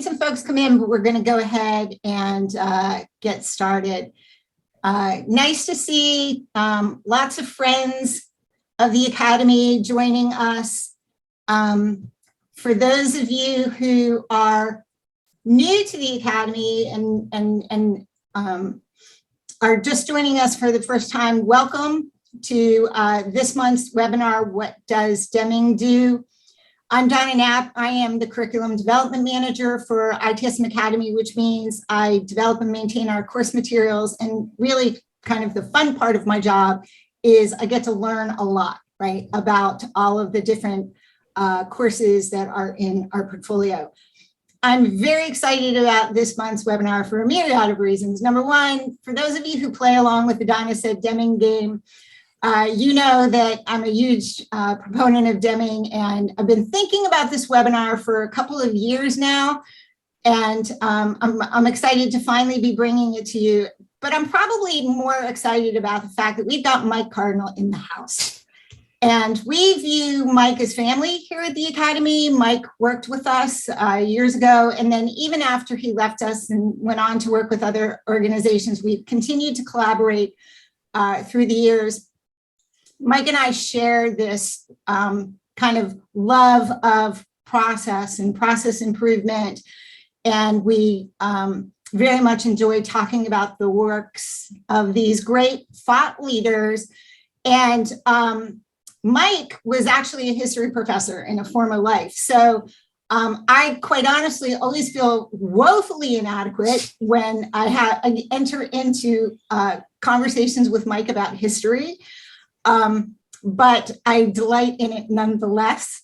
wait some folks come in, but we're going to go ahead and get started. Nice to see lots of friends of the Academy joining us. For those of you who are new to the Academy and are just joining us for the first time, welcome to this month's webinar, What Does Deming Do? I'm Donna Knapp. I am the Curriculum Development Manager for ITSM Academy, which means I develop and maintain our course materials. And really kind of the fun part of my job is I get to learn a lot, right, about all of the different courses that are in our portfolio. I'm very excited about this month's webinar for a myriad of reasons. Number one, for those of you who play along with the Donna Said Deming game, you know that I'm a huge proponent of Deming, and I've been thinking about this webinar for a couple of years now, and I'm excited to finally be bringing it to you. But I'm probably more excited about the fact that we've got Mike Cardinal in the house. And we view Mike as family here at the Academy. Mike worked with us years ago, and then even after he left us and went on to work with other organizations, we've continued to collaborate through the years. Mike and I share this kind of love of process and process improvement, and we very much enjoy talking about the works of these great thought leaders. And Mike was actually a history professor in a former life. So I quite honestly always feel woefully inadequate when I enter into conversations with Mike about history. But I delight in it nonetheless.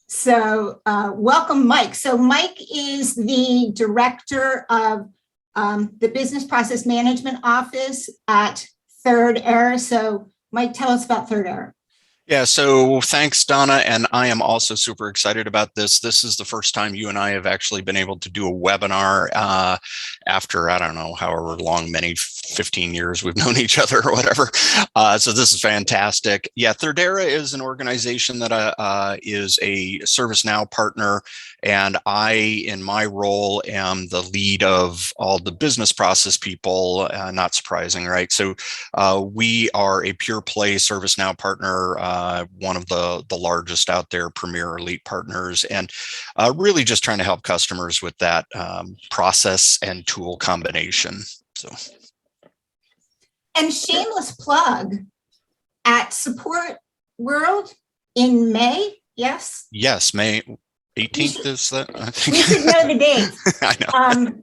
So welcome, Mike. So Mike is the director of the Business Process Management Office at Third Era. So Mike, tell us about Third Era. Yeah, so thanks, Donna, and I am also super excited about this. This is the first time you and I have actually been able to do a webinar after, I don't know, however long, many 15 years we've known each other or whatever. So this is fantastic. Yeah, Third Era is an organization that is a ServiceNow partner, and I, in my role, am the lead of all the business process people, not surprising, right? So we are a pure play ServiceNow partner, one of the largest out there, premier elite partners, and really just trying to help customers with that process and tool combination. So, and shameless plug at Support World in May, yes? Yes, May 18th is that? I think. We should know the date. I know.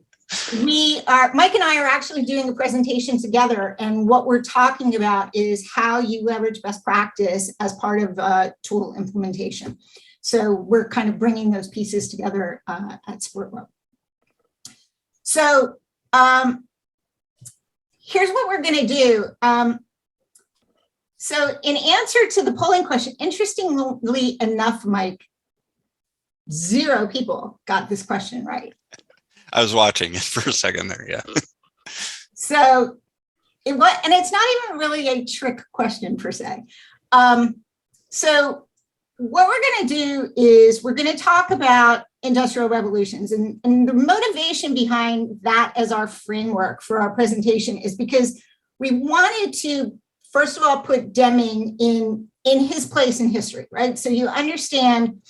Mike and I are actually doing a presentation together, and what we're talking about is how you leverage best practice as part of tool implementation. So we're kind of bringing those pieces together at Support World. So here's what we're going to do. So in answer to the polling question, interestingly enough, Mike, 0 people got this question right. I was watching it for a second there, yeah. So and it's not even really a trick question per se. So what we're going to do is we're going to talk about industrial revolutions, and the motivation behind that as our framework for our presentation is because we wanted to, first of all, put Deming in his place in history, right? So you understand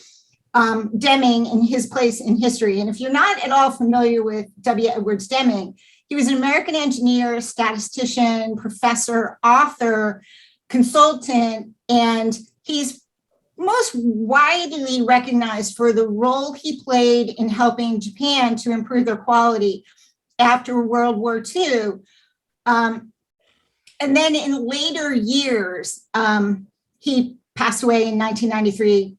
Deming and his place in history. And if you're not at all familiar with W. Edwards Deming, he was an American engineer, statistician, professor, author, consultant, and he's most widely recognized for the role he played in helping Japan to improve their quality after World War II. And then in later years, he passed away in 1993.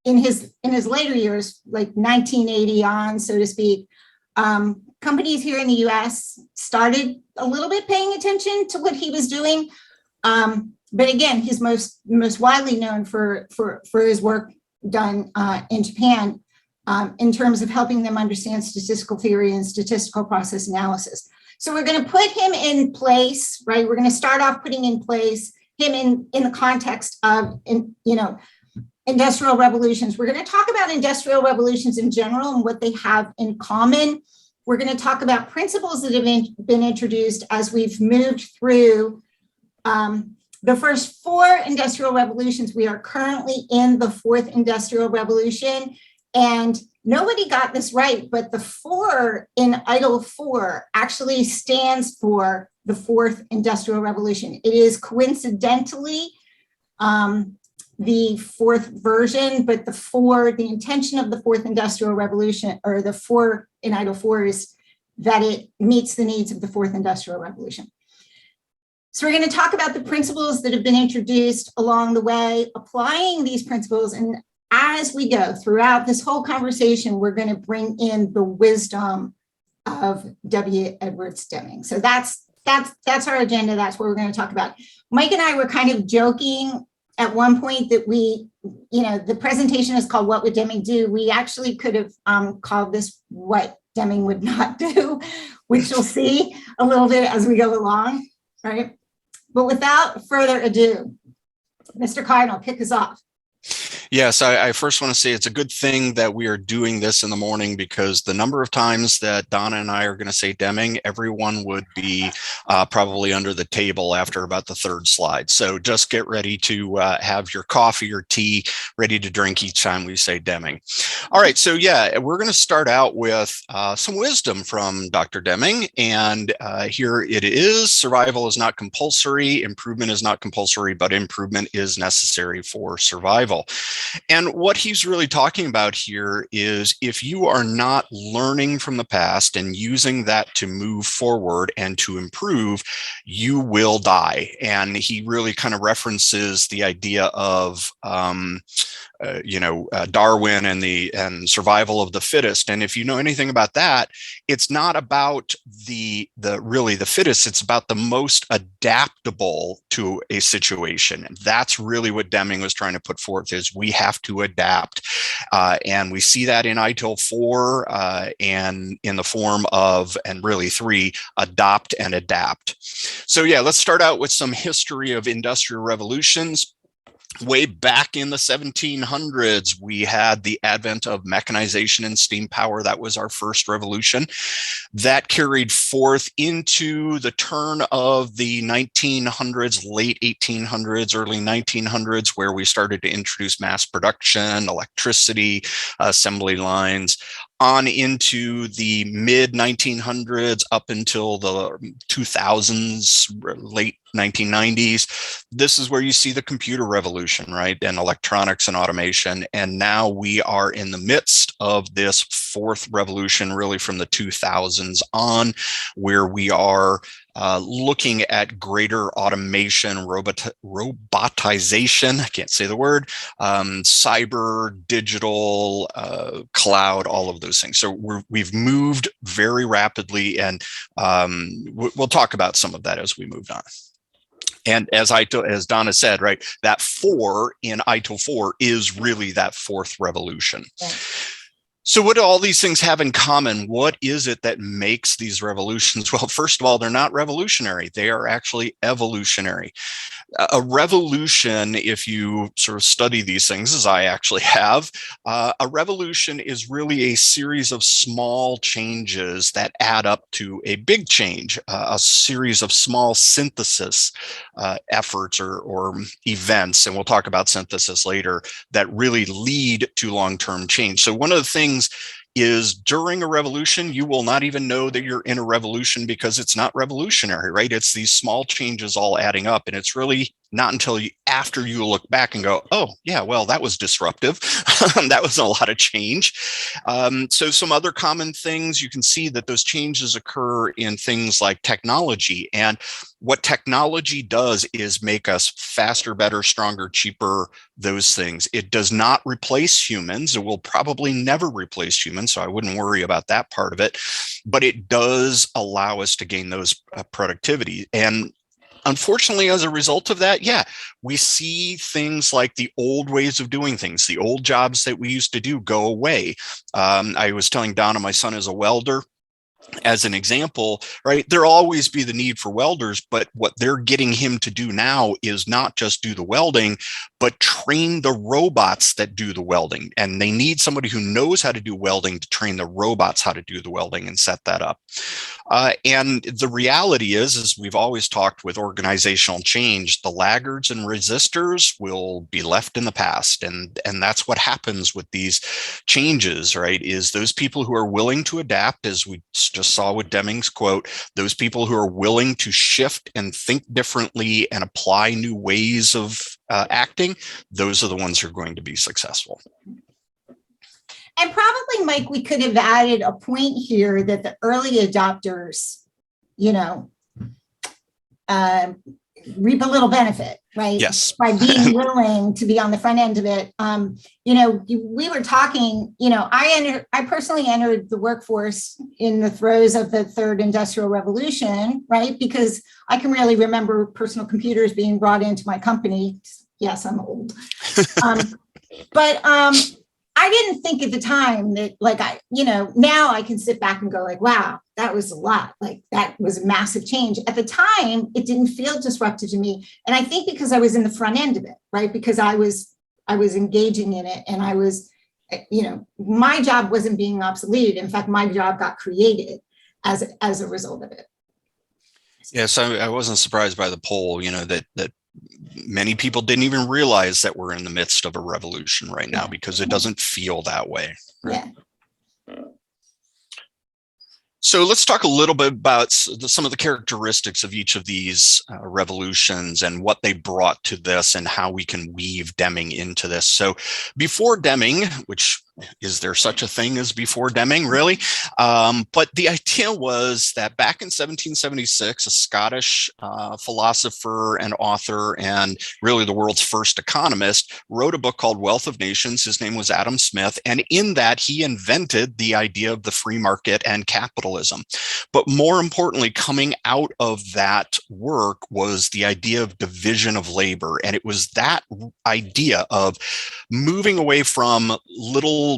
In his later years, like 1980 on, so to speak, companies here in the U.S. started a little bit paying attention to what he was doing. But again, he's most widely known for his work done in Japan in terms of helping them understand statistical theory and statistical process analysis. So we're going to put him in place, right? We're going to start off putting in place him in the context of, industrial revolutions. We're going to talk about industrial revolutions in general and what they have in common. We're going to talk about principles that have been introduced as we've moved through the first 4 industrial revolutions. We are currently in the 4th industrial revolution, and nobody got this right, but the 4 in ITIL 4 actually stands for the 4th industrial revolution. It is coincidentally the 4th version, but the intention of the 4th industrial revolution, or the 4 in ITIL 4, is that it meets the needs of the 4th industrial revolution. So we're going to talk about the principles that have been introduced along the way, applying these principles. And as we go throughout this whole conversation, we're going to bring in the wisdom of W. Edwards Deming. So that's our agenda. That's what we're going to talk about. Mike and I were kind of joking at one point that the presentation is called What Would Deming Do? We actually could have called this What Deming Would Not Do, which you'll see a little bit as we go along, right? But without further ado, Mr. Cardinal, kick us off. Yes, I first want to say it's a good thing that we are doing this in the morning, because the number of times that Donna and I are going to say Deming, everyone would be probably under the table after about the 3rd slide. So just get ready to have your coffee or tea ready to drink each time we say Deming. All right, so yeah, we're going to start out with some wisdom from Dr. Deming. And here it is: survival is not compulsory, improvement is not compulsory, but improvement is necessary for survival. And what he's really talking about here is, if you are not learning from the past and using that to move forward and to improve, you will die. And he really kind of references the idea of Darwin and survival of the fittest. And if you know anything about that, it's not about the fittest. It's about the most adaptable to a situation. And that's really what Deming was trying to put forth: is we have to adapt. And we see that in ITIL 4 and in the form of, and really 3, adopt and adapt. So yeah, let's start out with some history of industrial revolutions. Way back in the 1700s, we had the advent of mechanization and steam power. That was our first revolution. That carried forth into the turn of the 1900s, late 1800s, early 1900s, where we started to introduce mass production, electricity, assembly lines, on into the mid 1900s up until the 2000s, late 1990s. This is where you see the computer revolution, right? And electronics and automation. And now we are in the midst of this 4th revolution, really from the 2000s on, where we are looking at greater automation, robotization, I can't say the word, cyber, digital, cloud, all of those things. So we've moved very rapidly, and we'll talk about some of that as we move on. And as Donna said, right, that 4 in ITIL 4 is really that 4th revolution. Right. So what do all these things have in common? What is it that makes these revolutions? Well, first of all, they're not revolutionary. They are actually evolutionary. A revolution, if you sort of study these things, as I actually have, a revolution is really a series of small changes that add up to a big change, a series of small synthesis efforts or events, and we'll talk about synthesis later, that really lead to long-term change. So one of the things is, during a revolution, you will not even know that you're in a revolution, because it's not revolutionary, right? It's these small changes all adding up. And it's really not until after you look back and go, oh, yeah, well, that was disruptive. That was a lot of change. So some other common things, you can see that those changes occur in things like technology. And what technology does is make us faster, better, stronger, cheaper, those things. It does not replace humans. It will probably never replace humans, so I wouldn't worry about that part of it. But it does allow us to gain those productivity. And unfortunately, as a result of that, yeah, we see things like the old ways of doing things, the old jobs that we used to do, go away. I was telling Donna, my son is a welder. as an example, right, there'll always be the need for welders, but what they're getting him to do now is not just do the welding, but train the robots that do the welding. And they need somebody who knows how to do welding to train the robots how to do the welding and set that up. And the reality is, as we've always talked with organizational change, the laggards and resistors will be left in the past. And that's what happens with these changes, right? Is those people who are willing to adapt, as we just saw with Deming's quote, those people who are willing to shift and think differently and apply new ways of acting, those are the ones who are going to be successful. And probably, Mike, we could have added a point here that the early adopters, you know, reap a little benefit, right? Yes. By being willing to be on the front end of it. You know, we were talking, you know, I personally entered the workforce in the throes of the third industrial revolution, right? Because I can really remember personal computers being brought into my company. Yes, I'm old. But I didn't think at the time that, like, you know, now I can sit back and go like, wow, that was a lot. Like, that was a massive change. At the time, it didn't feel disruptive to me. And I think because I was in the front end of it, right? Because I was engaging in it, and I was, you know, my job wasn't being obsolete. In fact, my job got created as a result of it. Yes, I wasn't surprised by the poll, you know, that many people didn't even realize that we're in the midst of a revolution right now, because it doesn't feel that way. Right? Yeah. So let's talk a little bit about some of the characteristics of each of these revolutions and what they brought to this and how we can weave Deming into this. So before Deming, which is there such a thing as before Deming, really? But the idea was that back in 1776, a Scottish philosopher and author, and really the world's first economist, wrote a book called Wealth of Nations. His name was Adam Smith. And in that, he invented the idea of the free market and capitalism. But more importantly, coming out of that work was the idea of division of labor. And it was that idea of moving away from little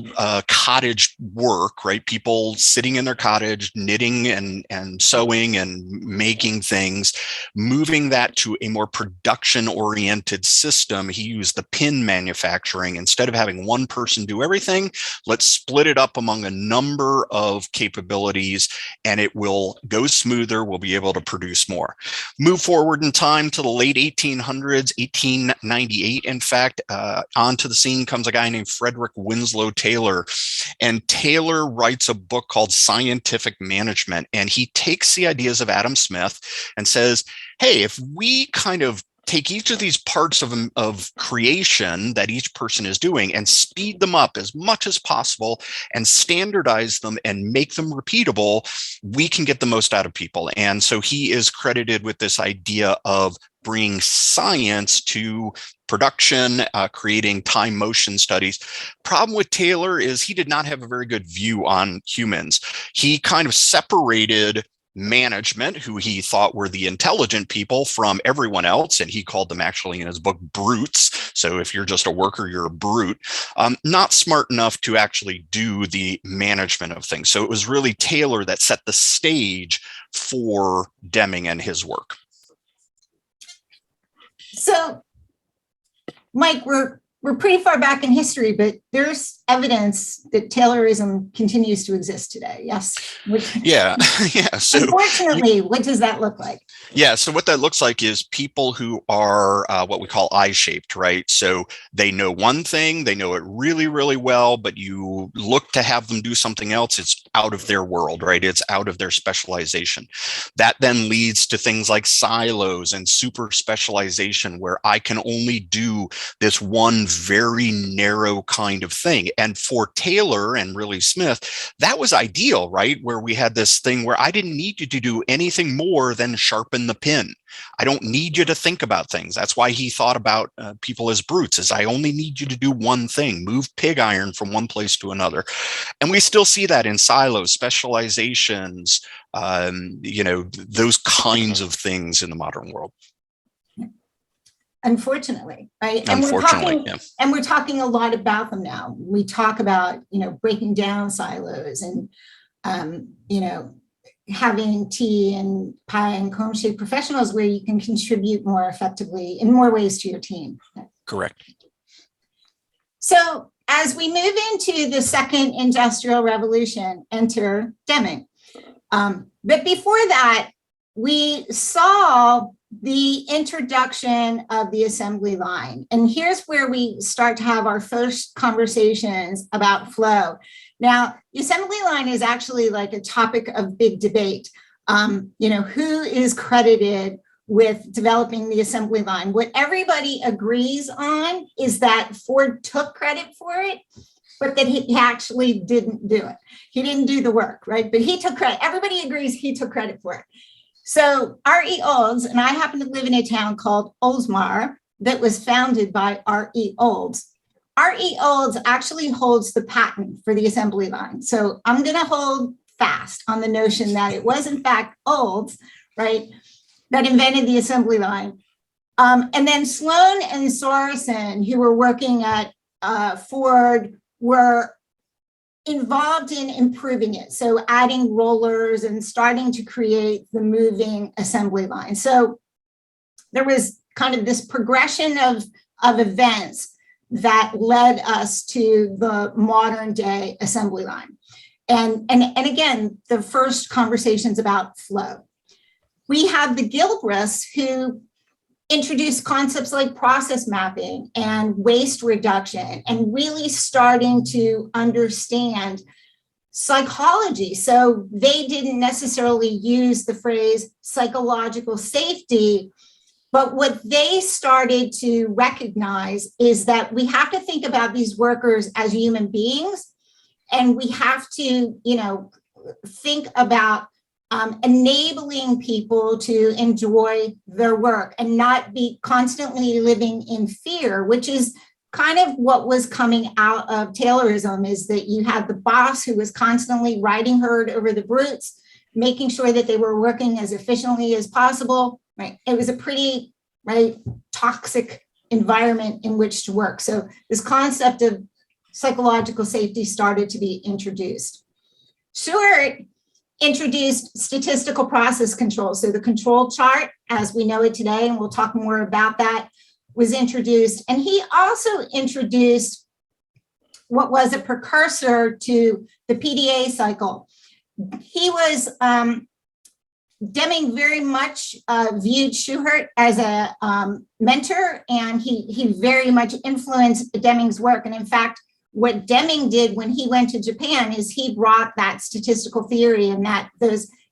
cottage work, right? People sitting in their cottage, knitting and sewing and making things, moving that to a more production-oriented system. He used the pin manufacturing. Instead of having one person do everything, let's split it up among a number of capabilities, and it will go smoother. We'll be able to produce more. Move forward in time to the late 1800s, 1898, in fact, onto the scene comes a guy named Frederick Winslow Taylor. And Taylor writes a book called Scientific Management. And he takes the ideas of Adam Smith and says, hey, if we kind of take each of these parts of creation that each person is doing and speed them up as much as possible and standardize them and make them repeatable, we can get the most out of people. And so he is credited with this idea of bringing science to production, creating time motion studies. Problem with Taylor is he did not have a very good view on humans. He kind of separated management, who he thought were the intelligent people, from everyone else. And he called them, actually in his book, brutes. So if you're just a worker, you're a brute, not smart enough to actually do the management of things. So it was really Taylor that set the stage for Deming and his work. So, Mike, we're pretty far back in history, but there's evidence that Taylorism continues to exist today. Yes. Yeah. Yeah. So unfortunately, what does that look like? Yeah. So what that looks like is people who are what we call I-shaped, right? So they know one thing, they know it really, really well, but you look to have them do something else, it's out of their world, right? It's out of their specialization. That then leads to things like silos and super specialization, where I can only do this one very narrow kind of thing. And for Taylor and really Smith, that was ideal, right? Where we had this thing where I didn't need you to do anything more than sharpen the pin. I don't need you to think about things. That's why he thought about people as brutes, is I only need you to do one thing, move pig iron from one place to another. And we still see that in silos, specializations, you know, those kinds of things in the modern world. Unfortunately, right? Unfortunately, and we're talking a lot about them now. We talk about, you know, breaking down silos and, you know, having tea and pie and cone shaped professionals where you can contribute more effectively in more ways to your team. Correct. So as we move into the second industrial revolution, enter Deming. But before that, we saw the introduction of the assembly line. And here's where we start to have our first conversations about flow. Now, the assembly line is actually like a topic of big debate. Who is credited with developing the assembly line? What everybody agrees on is that Ford took credit for it, but that he actually didn't do it. He didn't do the work, right? But he took credit. Everybody agrees he took credit for it. So R.E. Olds, and I happen to live in a town called Oldsmar that was founded by R.E. Olds. R.E. Olds actually holds the patent for the assembly line. So I'm going to hold fast on the notion that it was in fact Olds, right, that invented the assembly line. And then Sloan and Sorensen, who were working at Ford, were involved in improving it. So adding rollers and starting to create the moving assembly line. So there was kind of this progression of events that led us to the modern day assembly line. And again, the first conversations about flow. We have the Gilbreths who introduced concepts like process mapping and waste reduction and really starting to understand psychology. So they didn't necessarily use the phrase psychological safety, but what they started to recognize is that we have to think about these workers as human beings, and we have to, think about enabling people to enjoy their work and not be constantly living in fear, which is kind of what was coming out of Taylorism, is that you had the boss who was constantly riding herd over the brutes, making sure that they were working as efficiently as possible, right? It was a pretty, toxic environment in which to work. So this concept of psychological safety started to be introduced. Stewart introduced statistical process control. So the control chart, as we know it today, and we'll talk more about that, was introduced. And he also introduced what was a precursor to the PDA cycle. He was, Deming very much viewed Schuchert as a mentor, and he very much influenced Deming's work. And in fact, what Deming did when he went to Japan is he brought that statistical theory and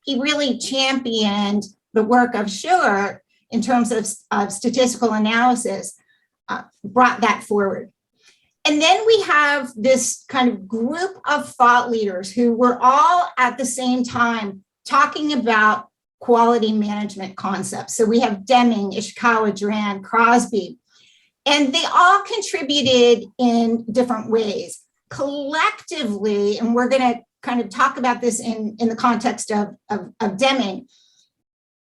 he really championed the work of Schuchert in terms of statistical analysis, brought that forward. And then we have this kind of group of thought leaders who were all at the same time talking about quality management concepts. So we have Deming, Ishikawa, Duran, Crosby, and they all contributed in different ways. Collectively, and we're going to kind of talk about this in the context of Deming,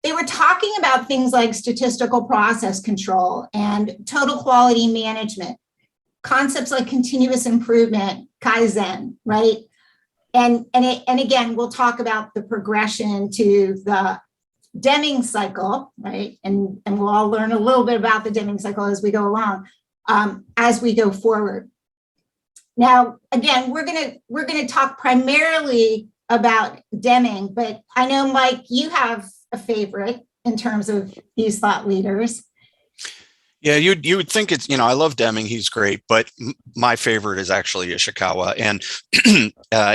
they were talking about things like statistical process control and total quality management, concepts like continuous improvement, Kaizen, right? And again, we'll talk about the progression to the Deming cycle, right? And we'll all learn a little bit about the Deming cycle as we go along, as we go forward. Now, again, we're gonna talk primarily about Deming, but I know, Mike, you have a favorite in terms of these thought leaders. Yeah, you would think it's, I love Deming, he's great, but my favorite is actually Ishikawa. And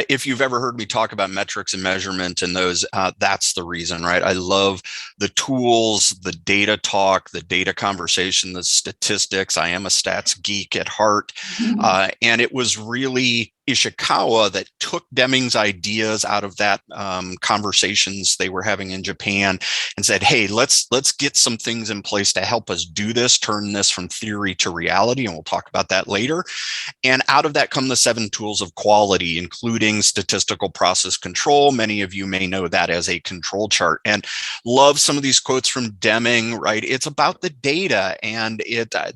if you've ever heard me talk about metrics and measurement and those, that's the reason, right? I love the tools, the data talk, the data conversation, the statistics. I am a stats geek at heart. And it was really Ishikawa that took Deming's ideas out of that conversations they were having in Japan and said, hey, let's get some things in place to help us do this, turn this from theory to reality. And we'll talk about that later. And out of that come the 7 tools of quality, including statistical process control. Many of you may know that as a control chart, and love some of these quotes from Deming, right? It's about the data. And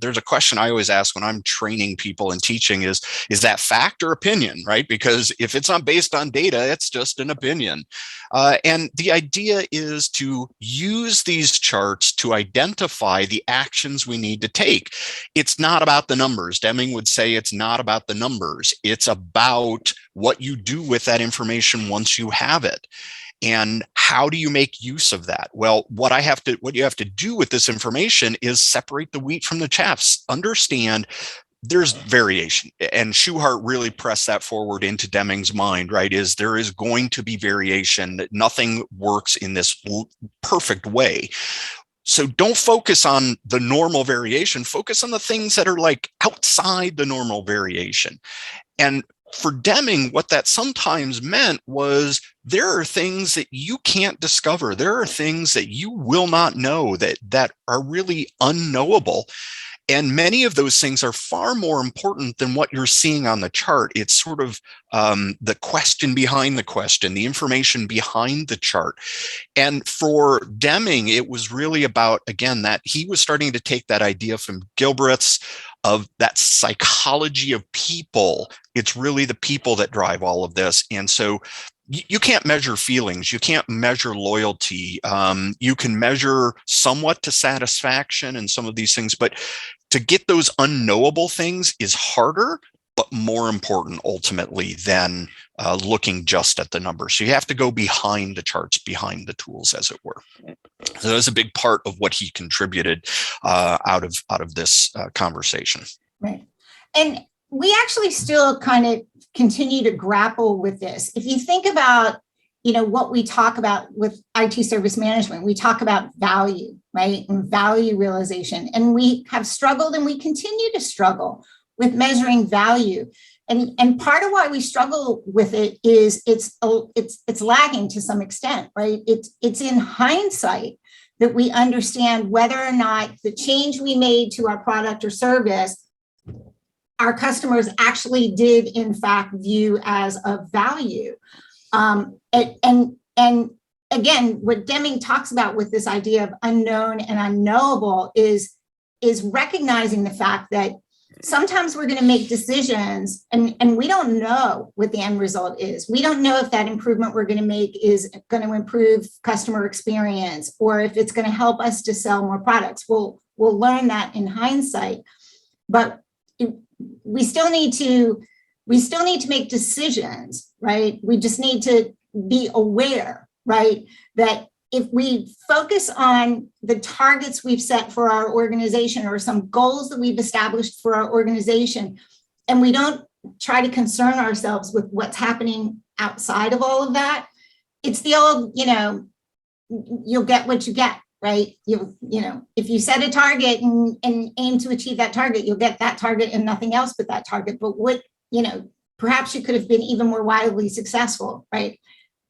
there's a question I always ask when I'm training people and teaching is that fact or opinion? Right? Because if it's not based on data, it's just an opinion. And the idea is to use these charts to identify the actions we need to take. It's not about the numbers. Deming would say it's not about the numbers. It's about what you do with that information once you have it. And how do you make use of that? Well, what you have to do with this information is separate the wheat from the chaff. Understand there's variation, and Schuhart really pressed that forward into Deming's mind, right? Is there is going to be variation, that nothing works in this perfect way. So don't focus on the normal variation, focus on the things that are like outside the normal variation. And for Deming, what that sometimes meant was there are things that you can't discover. There are things that you will not know that are really unknowable. And many of those things are far more important than what you're seeing on the chart. It's sort of the question behind the question, the information behind the chart. And for Deming, it was really about, again, that he was starting to take that idea from Gilbreth's of that psychology of people. It's really the people that drive all of this. And so you can't measure feelings. You can't measure loyalty. You can measure somewhat to satisfaction and some of these things, but to get those unknowable things is harder, but more important ultimately than looking just at the numbers. So you have to go behind the charts, behind the tools, as it were. So that's a big part of what he contributed out of this conversation. Right. And we actually still kind of continue to grapple with this. If you think about, what we talk about with IT service management, we talk about value, right? And value realization. And we have struggled and we continue to struggle with measuring value. And part of why we struggle with it is it's lagging to some extent, right? It's in hindsight that we understand whether or not the change we made to our product or service our customers actually did in fact view as of value. And again, what Deming talks about with this idea of unknown and unknowable is recognizing the fact that sometimes we're going to make decisions and we don't know what the end result is. We don't know if that improvement we're going to make is going to improve customer experience or if it's going to help us to sell more products. We'll learn that in hindsight, but we still need to make decisions, right? We just need to be aware, right? That if we focus on the targets we've set for our organization or some goals that we've established for our organization, and we don't try to concern ourselves with what's happening outside of all of that, it's the old, you'll get what you get, right? If you set a target and aim to achieve that target, you'll get that target and nothing else but that target. But perhaps you could have been even more wildly successful, right?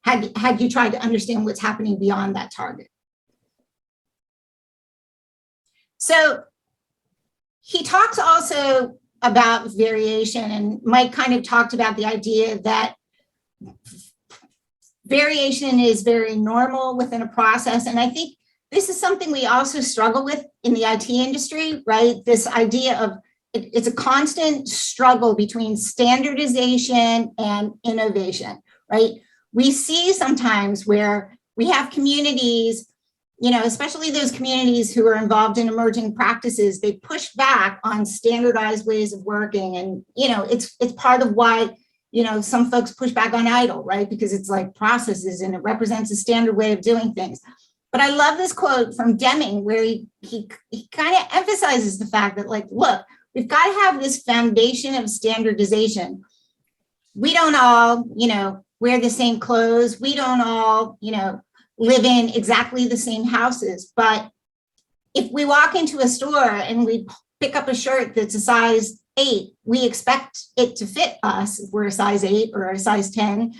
Had you tried to understand what's happening beyond that target. So he talks also about variation, and Mike kind of talked about the idea that variation is very normal within a process. And I think this is something we also struggle with in the IT industry, right? This idea of it's a constant struggle between standardization and innovation, right? We see sometimes where we have communities, especially those communities who are involved in emerging practices, they push back on standardized ways of working. And, it's part of why, some folks push back on ITIL, right? Because it's like processes and it represents a standard way of doing things. But I love this quote from Deming where he kind of emphasizes the fact that, look, we've got to have this foundation of standardization. We don't all, wear the same clothes. We don't all, live in exactly the same houses. But if we walk into a store and we pick up a shirt that's a size 8, we expect it to fit us if we're a size 8 or a size 10,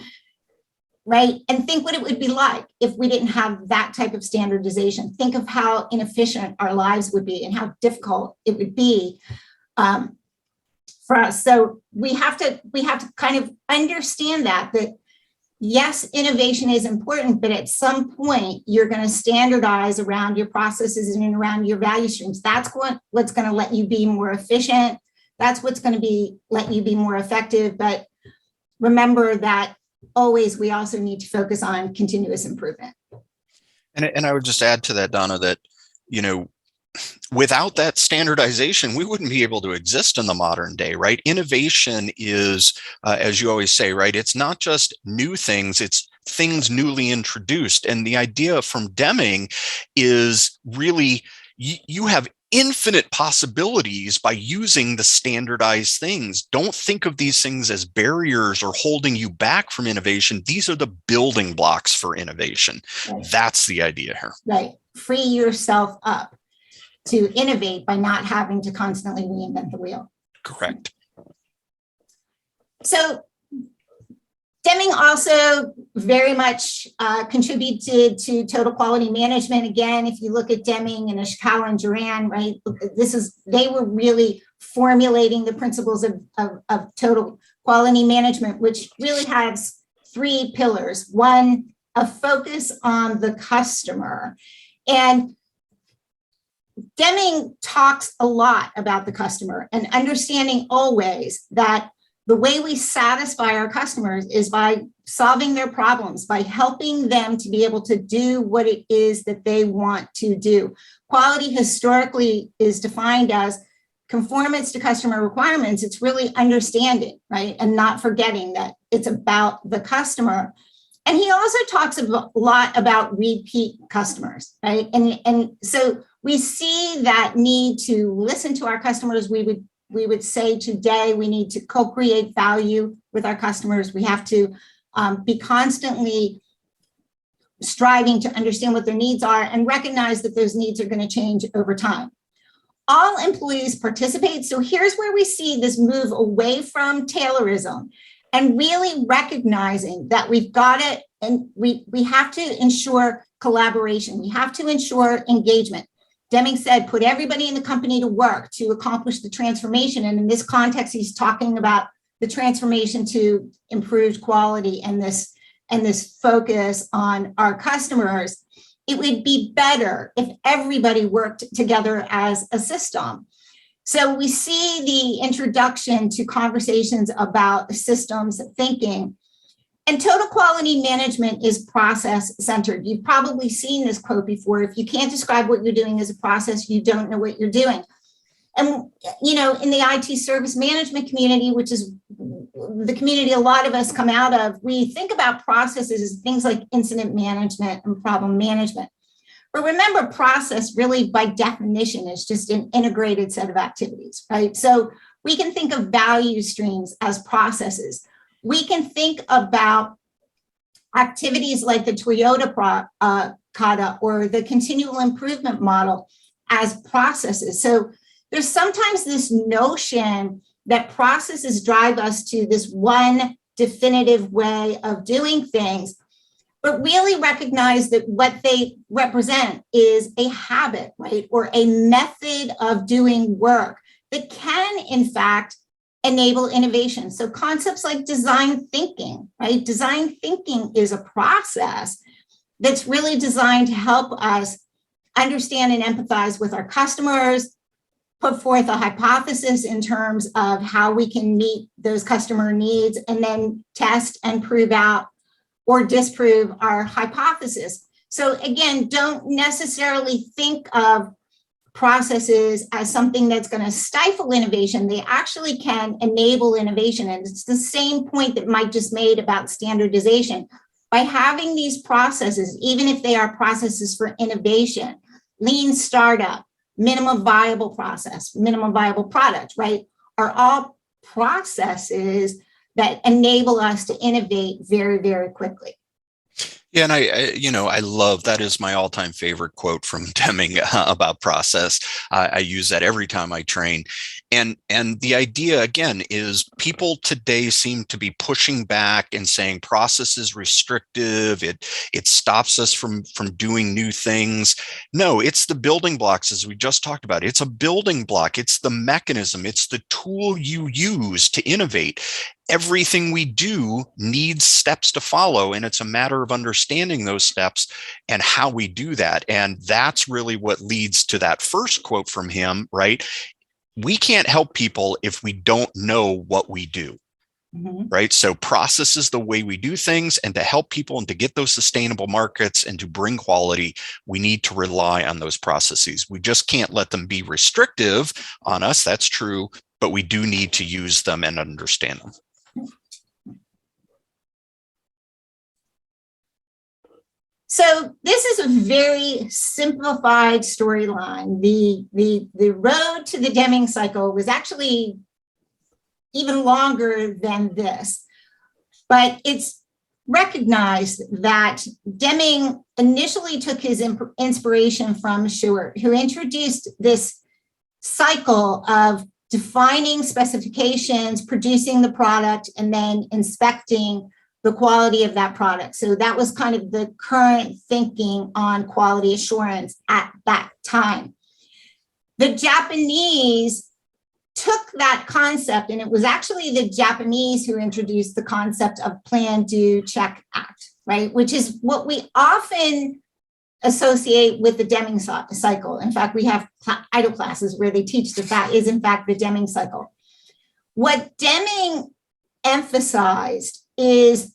right? And think what it would be like if we didn't have that type of standardization. Think of how inefficient our lives would be and how difficult it would be for us. So we have to kind of understand that yes, innovation is important, but at some point you're going to standardize around your processes and around your value streams. That's what's going to let you be more efficient. That's what's going to let you be more effective. But remember that always, we also need to focus on continuous improvement. And I would just add to that, Donna, that, you know, without that standardization, we wouldn't be able to exist in the modern day, right? Innovation is, as you always say, right? It's not just new things, it's things newly introduced. And the idea from Deming is really, you have infinite possibilities by using the standardized things. Don't think of these things as barriers or holding you back from innovation. These are the building blocks for innovation. Right. That's the idea here. Right. Free yourself up to innovate by not having to constantly reinvent the wheel. Correct. So Deming also very much contributed to total quality management. Again, if you look at Deming and Ishikawa and Duran, right, they were really formulating the principles of total quality management, which really has three pillars. One, a focus on the customer. And Deming talks a lot about the customer and understanding always that the way we satisfy our customers is by solving their problems, by helping them to be able to do what it is that they want to do. Quality historically is defined as conformance to customer requirements. It's really understanding, right? And not forgetting that it's about the customer. And he also talks a lot about repeat customers, right? And so we see that need to listen to our customers. We would say today we need to co-create value with our customers. We have to be constantly striving to understand what their needs are and recognize that those needs are going to change over time. All employees participate. So here's where we see this move away from Taylorism and really recognizing that we've got it, and we have to ensure collaboration. We have to ensure engagement. Deming said, put everybody in the company to work to accomplish the transformation. And in this context, he's talking about the transformation to improved quality and this focus on our customers. It would be better if everybody worked together as a system. So we see the introduction to conversations about systems thinking. And total quality management is process-centered. You've probably seen this quote before. If you can't describe what you're doing as a process, you don't know what you're doing. And, you know, in the IT service management community, which is the community a lot of us come out of, we think about processes as things like incident management and problem management. But remember, process really by definition is just an integrated set of activities, right? So we can think of value streams as processes. We can think about activities like the Toyota Kata or the continual improvement model as processes. So there's sometimes this notion that processes drive us to this one definitive way of doing things, but really recognize that what they represent is a habit, right? Or a method of doing work that can, in fact, enable innovation. So concepts like design thinking, right? Design thinking is a process that's really designed to help us understand and empathize with our customers, put forth a hypothesis in terms of how we can meet those customer needs, and then test and prove out or disprove our hypothesis. So again, don't necessarily think of processes as something that's going to stifle innovation. They actually can enable innovation. And it's the same point that Mike just made about standardization. By having these processes, even if they are processes for innovation, lean startup, minimum viable process, minimum viable product, right, are all processes that enable us to innovate very, very quickly. Yeah, and I love, that is my all-time favorite quote from Deming about process. I use that every time I train. And the idea, again, is people today seem to be pushing back and saying process is restrictive. It stops us from doing new things. No, it's the building blocks, as we just talked about. It's a building block. It's the mechanism. It's the tool you use to innovate. Everything we do needs steps to follow, and it's a matter of understanding those steps and how we do that. And that's really what leads to that first quote from him, right? We can't help people if we don't know what we do. right? So process is the way we do things, and to help people and to get those sustainable markets and to bring quality, we need to rely on those processes. We just can't let them be restrictive on us. That's true, but we do need to use them and understand them. So this is a very simplified storyline. The road to the Deming cycle was actually even longer than this, but it's recognized that Deming initially took his inspiration from Shewart, who introduced this cycle of defining specifications, producing the product, and then inspecting the quality of that product. So that was kind of the current thinking on quality assurance at that time. The Japanese took that concept, and it was actually the Japanese who introduced the concept of plan, do, check, act, right? Which is what we often associate with the Deming cycle. In fact, we have idle classes where they teach that is in fact the Deming cycle. What Deming emphasized is,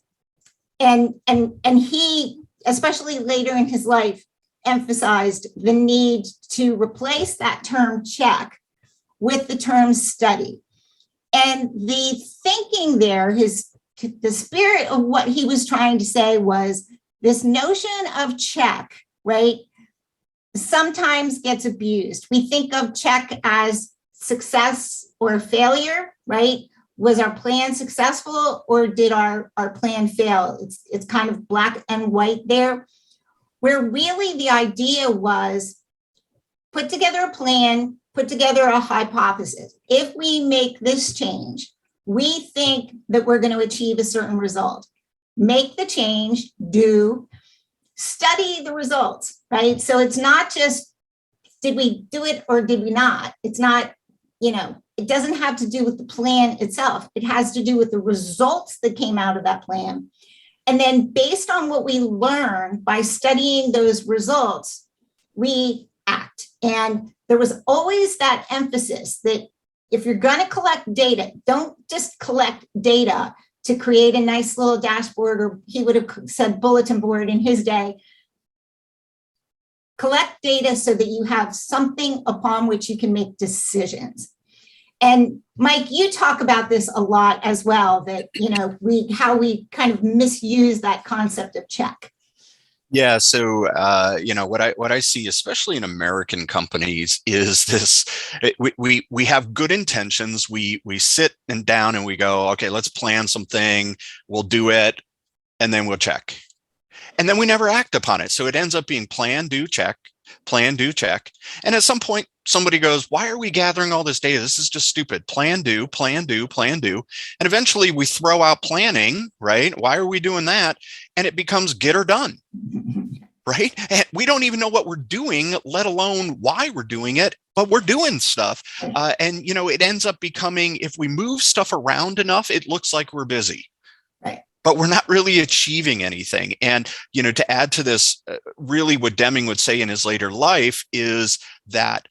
and he, especially later in his life, emphasized the need to replace that term check with the term study. And the thinking there, the spirit of what he was trying to say was this notion of check, right, sometimes gets abused. We think of check as success or failure, right? Was our plan successful, or did our plan fail? It's kind of black and white there, where really the idea was put together a plan, put together a hypothesis. If we make this change, we think that we're going to achieve a certain result. Make the change, study the results, right? So it's not just, did we do it or did we not? It's not, it doesn't have to do with the plan itself. It has to do with the results that came out of that plan. And then based on what we learn by studying those results, we act. And there was always that emphasis that if you're going to collect data, don't just collect data to create a nice little dashboard, or he would have said bulletin board in his day. Collect data so that you have something upon which you can make decisions. And Mike, you talk about this a lot as well, that, how we kind of misuse that concept of check. Yeah. So, what I see, especially in American companies, is this: we have good intentions. We sit down and we go, okay, let's plan something. We'll do it, and then we'll check, and then we never act upon it. So it ends up being plan, do, check, plan, do, check, and at some point, somebody goes, why are we gathering all this data? This is just stupid. Plan, do, plan, do, plan, do. And eventually we throw out planning, right? Why are we doing that? And it becomes get or done, right? And we don't even know what we're doing, let alone why we're doing it, but we're doing stuff. And, it ends up becoming, if we move stuff around enough, it looks like we're busy. Right. But we're not really achieving anything. And, to add to this, really what Deming would say in his later life is that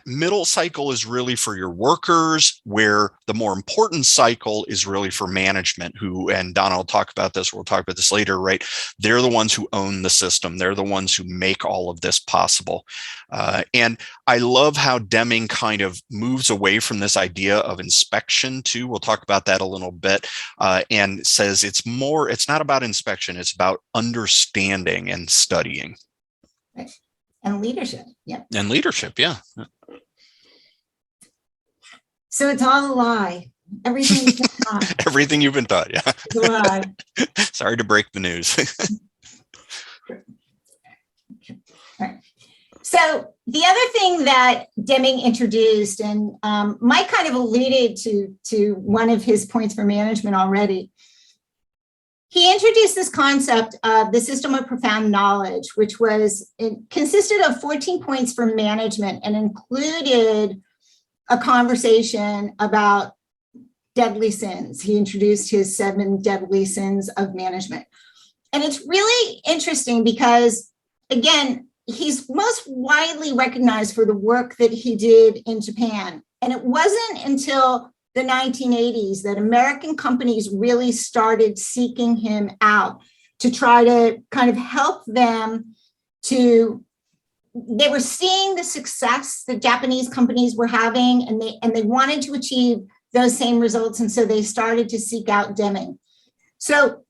middle cycle is really for your workers, where the more important cycle is really for management, and Donna will talk about this, we'll talk about this later, right? They're the ones who own the system. They're the ones who make all of this possible. And I love how Deming kind of moves away from this idea of inspection too. We'll talk about that a little bit, and says it's not about inspection, it's about understanding and studying. Right. And leadership. Yeah. And leadership. Yeah. So it's all a lie. Everything you've been taught. Everything you've been taught. Yeah. It's a lie. Sorry to break the news. Right. So the other thing that Deming introduced, and Mike kind of alluded to one of his points for management already, he introduced this concept of the system of profound knowledge, which consisted of 14 points for management and included a conversation about deadly sins. He introduced his 7 deadly sins of management. And it's really interesting because, again, he's most widely recognized for the work that he did in Japan. And it wasn't until the 1980s that American companies really started seeking him out to try to kind of help them to, they were seeing the success that Japanese companies were having, and they wanted to achieve those same results. And so they started to seek out Deming. So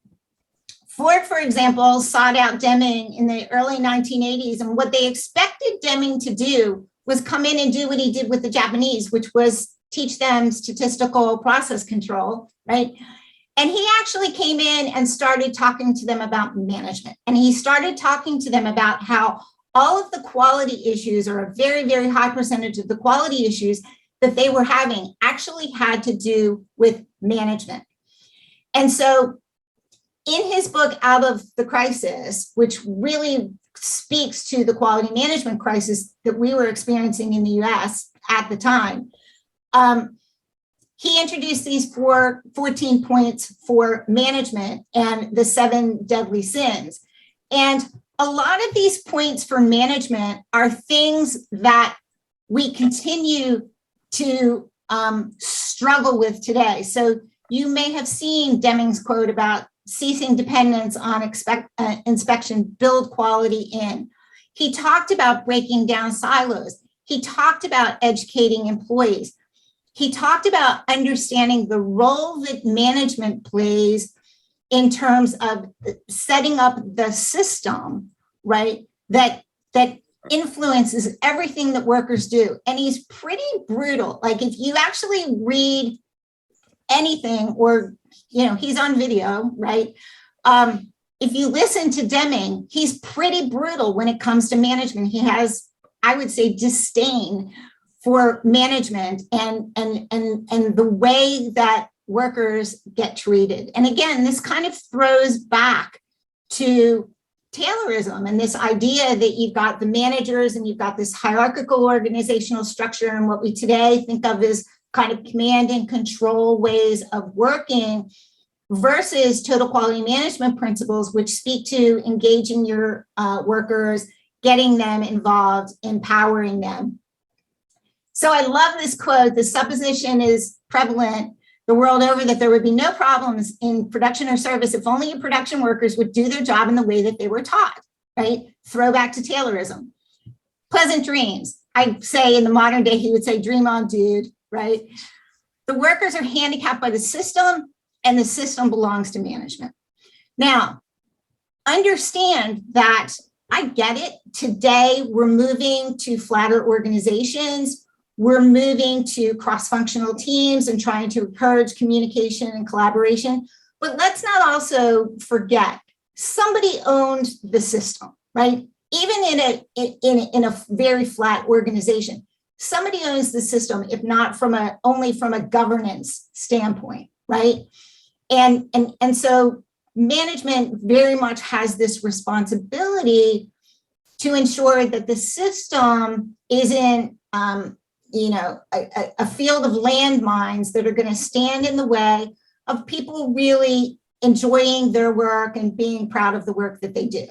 Ford, for example, sought out Deming in the early 1980s. And what they expected Deming to do was come in and do what he did with the Japanese, which was teach them statistical process control, right? And he actually came in and started talking to them about management. And he started talking to them about how all of the quality issues, or a very, very high percentage of the quality issues that they were having, actually had to do with management. And so in his book, Out of the Crisis, which really speaks to the quality management crisis that we were experiencing in the US at the time, he introduced these 14 points for management and the 7 deadly sins. And a lot of these points for management are things that we continue to struggle with today. So you may have seen Deming's quote about ceasing dependence on inspection, build quality in. He talked about breaking down silos. He talked about educating employees. He talked about understanding the role that management plays in terms of setting up the system, right, that influences everything that workers do. And he's pretty brutal. Like, if you actually read anything, or, you know, he's on video, right? If you listen to Deming, he's pretty brutal when it comes to management. He has, I would say, disdain for management and the way that workers get treated. And again, this kind of throws back to Taylorism and this idea that you've got the managers and you've got this hierarchical organizational structure and what we today think of as kind of command and control ways of working, versus total quality management principles, which speak to engaging your workers, getting them involved, empowering them. So I love this quote. The supposition is prevalent the world over that there would be no problems in production or service if only your production workers would do their job in the way that they were taught, right? Throwback to Taylorism. Pleasant dreams. I'd say in the modern day, he would say, dream on, dude, right? The workers are handicapped by the system, and the system belongs to management. Now, understand that I get it. Today, we're moving to flatter organizations. We're moving to cross-functional teams and trying to encourage communication and collaboration. But let's not also forget, somebody owned the system, right? Even in a very flat organization, somebody owns the system, if not only from a governance standpoint, right? And so management very much has this responsibility to ensure that the system isn't a field of landmines that are going to stand in the way of people really enjoying their work and being proud of the work that they do.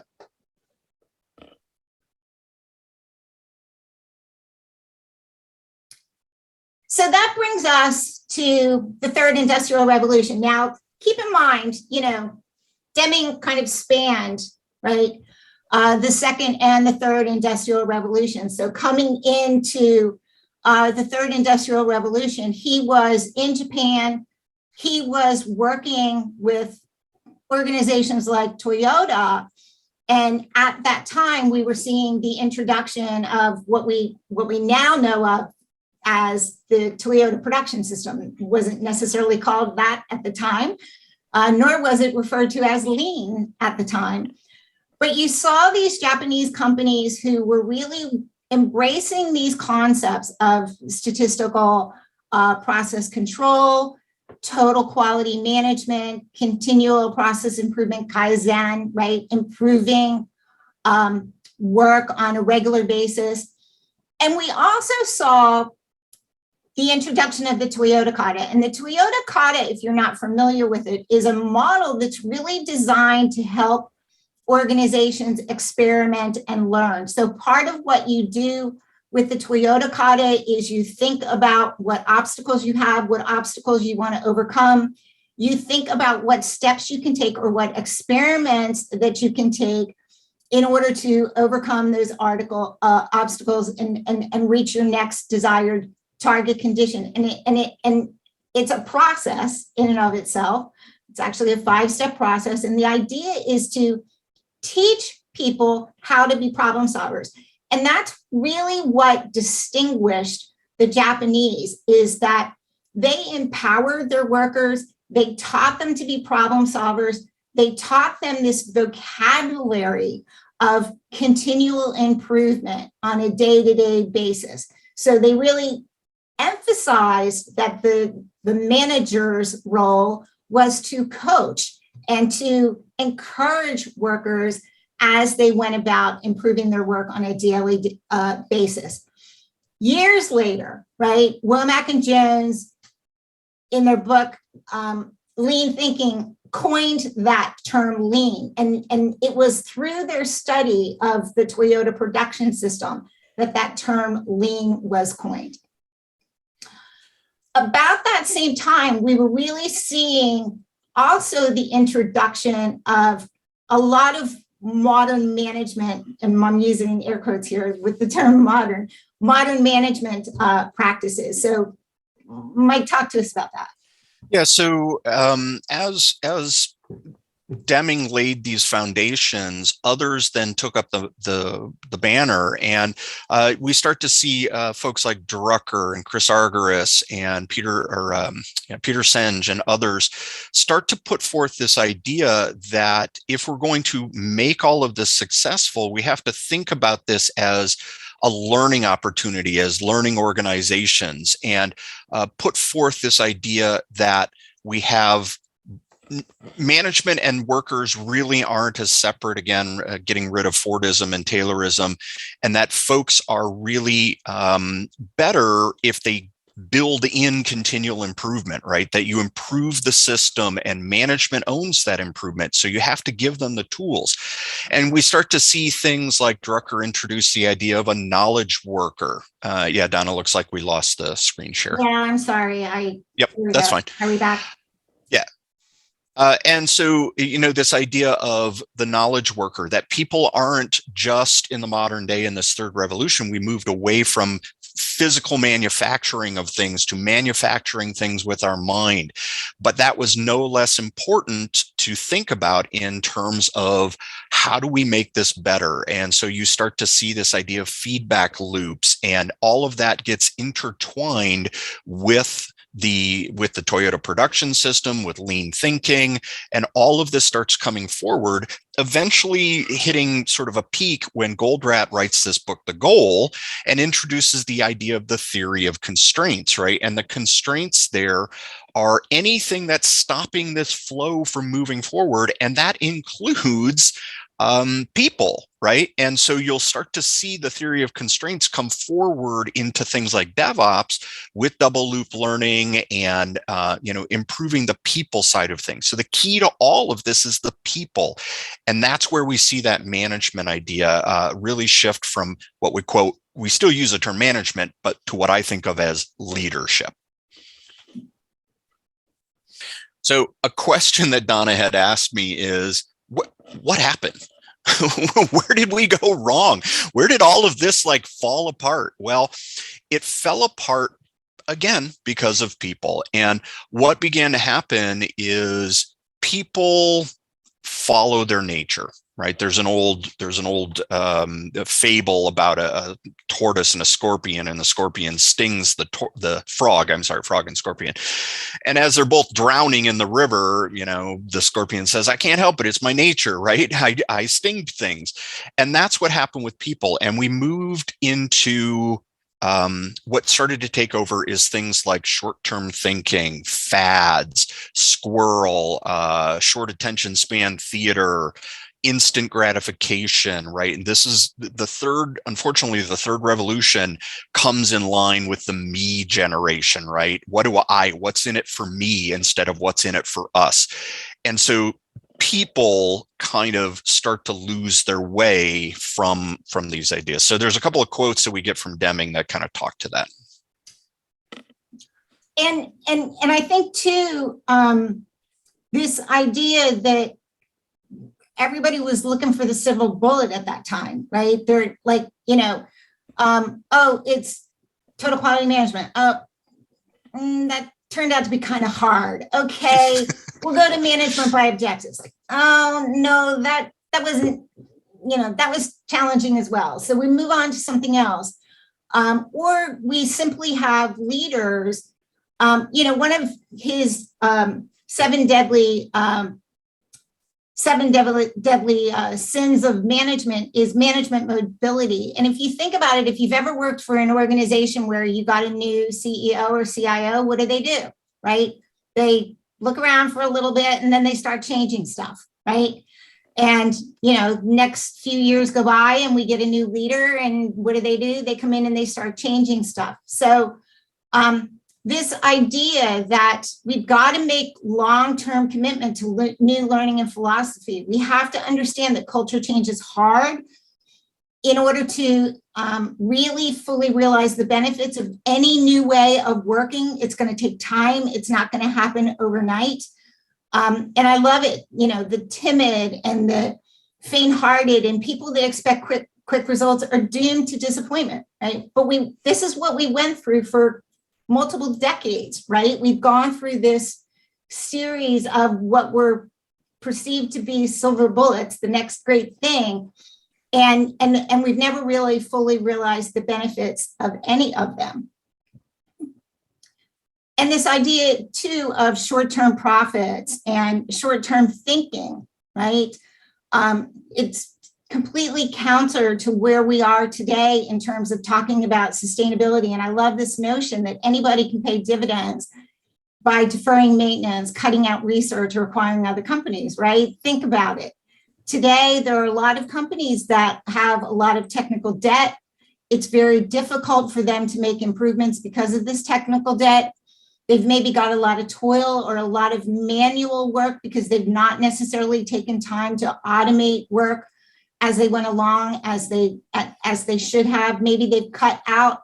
So that brings us to the third industrial revolution. Now, keep in mind, Deming kind of spanned, right, the second and the third industrial revolution. So coming into the third industrial revolution, he was in Japan. He was working with organizations like Toyota. And at that time, we were seeing the introduction of what we now know of as the Toyota production system. It wasn't necessarily called that at the time, nor was it referred to as lean at the time. But you saw these Japanese companies who were really embracing these concepts of statistical process control, total quality management, continual process improvement, Kaizen, right? Improving work on a regular basis. And we also saw the introduction of the Toyota Kata. And the Toyota Kata, if you're not familiar with it, is a model that's really designed to help organizations experiment and learn. So part of what you do with the Toyota kata is you think about what obstacles you have, what obstacles you want to overcome. You think about what steps you can take or what experiments that you can take in order to overcome those obstacles and reach your next desired target condition. And it's a process in and of itself. It's actually a 5-step process. And the idea is to teach people how to be problem solvers. And that's really what distinguished the Japanese, is that they empowered their workers. They taught them to be problem solvers. They taught them this vocabulary of continual improvement on a day-to-day basis. So they really emphasized that the manager's role was to coach and to encourage workers as they went about improving their work on a daily basis. Years later, right, Womack and Jones, in their book, Lean Thinking, coined that term lean. And it was through their study of the Toyota production system that term lean was coined. About that same time, we were really seeing also the introduction of a lot of modern management, and I'm using air quotes here with the term modern management practices. So Mike, talk to us about that. Yeah, so as Deming laid these foundations, others then took up the banner, and we start to see folks like Drucker and Chris Argyris and Peter Senge and others start to put forth this idea that if we're going to make all of this successful, we have to think about this as a learning opportunity, as learning organizations, and put forth this idea that we have management and workers really aren't as separate, again, getting rid of Fordism and Taylorism, and that folks are really better if they build in continual improvement, right? That you improve the system and management owns that improvement. So you have to give them the tools. And we start to see things like Drucker introduce the idea of a knowledge worker. Yeah, Donna, looks like we lost the screen share. Yeah, I'm sorry. Yep, that's fine. Are we back? Yeah. And so, this idea of the knowledge worker, that people aren't just in the modern day in this third revolution. We moved away from physical manufacturing of things to manufacturing things with our mind. But that was no less important to think about in terms of how do we make this better? And so you start to see this idea of feedback loops, and all of that gets intertwined with the Toyota production system, with lean thinking, and all of this starts coming forward, eventually hitting sort of a peak when Goldratt writes this book, The Goal, and introduces the idea of the theory of constraints, right? And the constraints there are anything that's stopping this flow from moving forward, and that includes people, right? And so you'll start to see the theory of constraints come forward into things like DevOps with double loop learning and improving the people side of things. So the key to all of this is the people, and that's where we see that management idea really shift from what we quote. We still use the term management, but to what I think of as leadership. So a question that Donna had asked me is, what happened? Where did we go wrong? Where did all of this fall apart? Well, it fell apart again because of people. And what began to happen is people follow their nature, right? There's an old fable about a tortoise and a scorpion, and the scorpion stings the frog. Frog and scorpion. And as they're both drowning in the river, the scorpion says, "I can't help it. It's my nature, right? I sting things." And that's what happened with people. And we moved into what started to take over is things like short-term thinking, fads, squirrel, short attention span theater, instant gratification, right? And this is unfortunately, the third revolution comes in line with the me generation, right? What's in it for me instead of what's in it for us? And so people kind of start to lose their way from these ideas. So there's a couple of quotes that we get from Deming that kind of talk to that. And I think too, this idea that everybody was looking for the silver bullet at that time, right? They're like, oh, it's total quality management. Oh, that turned out to be kind of hard. Okay, we'll go to management by objectives. Like, oh no, that wasn't, that was challenging as well. So we move on to something else. Or we simply have leaders, one of his seven deadly sins of management is management mobility. And if you think about it, if you've ever worked for an organization where you got a new CEO or CIO, what do? Right? They look around for a little bit and then they start changing stuff, right? And, next few years go by and we get a new leader, and what do? They come in and they start changing stuff. So this idea that we've got to make long-term commitment to new learning and philosophy. We have to understand that culture change is hard. In order to really fully realize the benefits of any new way of working, it's going to take time. It's not going to happen overnight. And I love it, the timid and the faint-hearted and people that expect quick results are doomed to disappointment, right? But this is what we went through for multiple decades, right? We've gone through this series of what were perceived to be silver bullets, the next great thing. And we've never really fully realized the benefits of any of them. And this idea too of short-term profits and short-term thinking, right? It's completely counter to where we are today in terms of talking about sustainability. And I love this notion that anybody can pay dividends by deferring maintenance, cutting out research, or acquiring other companies, right? Think about it. Today, there are a lot of companies that have a lot of technical debt. It's very difficult for them to make improvements because of this technical debt. They've maybe got a lot of toil or a lot of manual work because they've not necessarily taken time to automate work as they went along, as they should have. Maybe they've cut out.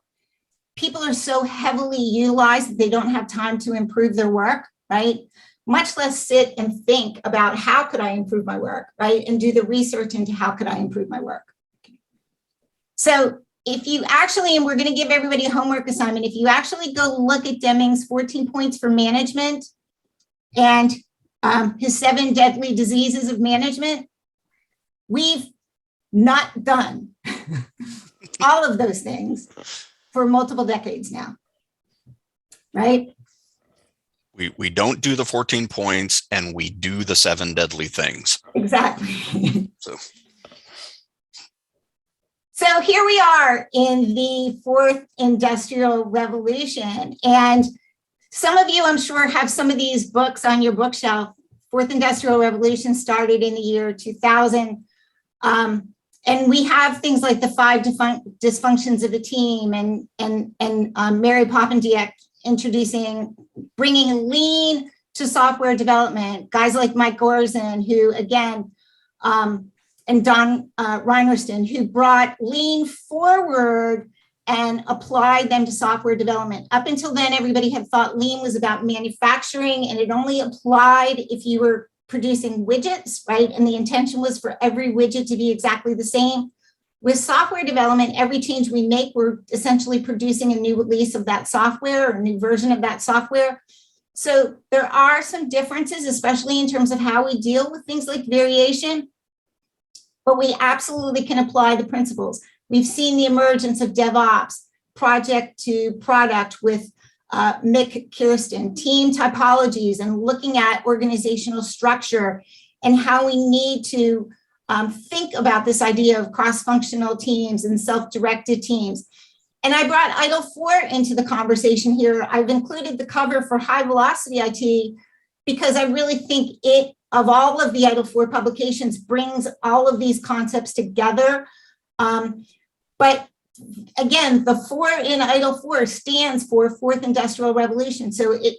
People are so heavily utilized that they don't have time to improve their work, right? Much less sit and think about how could I improve my work, right? And do the research into how could I improve my work. So if you actually, and we're going to give everybody a homework assignment, if you actually go look at Deming's 14 points for management and his 7 deadly diseases of management, we've not done all of those things for multiple decades now, right? We don't do the 14 points and we do the 7 deadly things. Exactly. So here we are in the 4th industrial revolution. And some of you, I'm sure, have some of these books on your bookshelf. 4th industrial revolution started in the year 2000. And we have things like the 5 dysfunctions of a team and Mary Poppins introducing, bringing lean to software development. Guys like Mike Gorzen, who again, and Don Reinerston, who brought lean forward and applied them to software development. Up until then, everybody had thought lean was about manufacturing, and it only applied if you were producing widgets, right? And the intention was for every widget to be exactly the same. With software development, every change we make, we're essentially producing a new release of that software or a new version of that software. So there are some differences, especially in terms of how we deal with things like variation, but we absolutely can apply the principles. We've seen the emergence of DevOps, project to product with Mick Kirsten, team typologies, and looking at organizational structure and how we need to think about this idea of cross-functional teams and self-directed teams. And I brought ITIL 4 into the conversation here. I've included the cover for High Velocity IT because I really think it, of all of the ITIL 4 publications, brings all of these concepts together. But again, the 4 in ITIL 4 stands for 4th Industrial Revolution. So it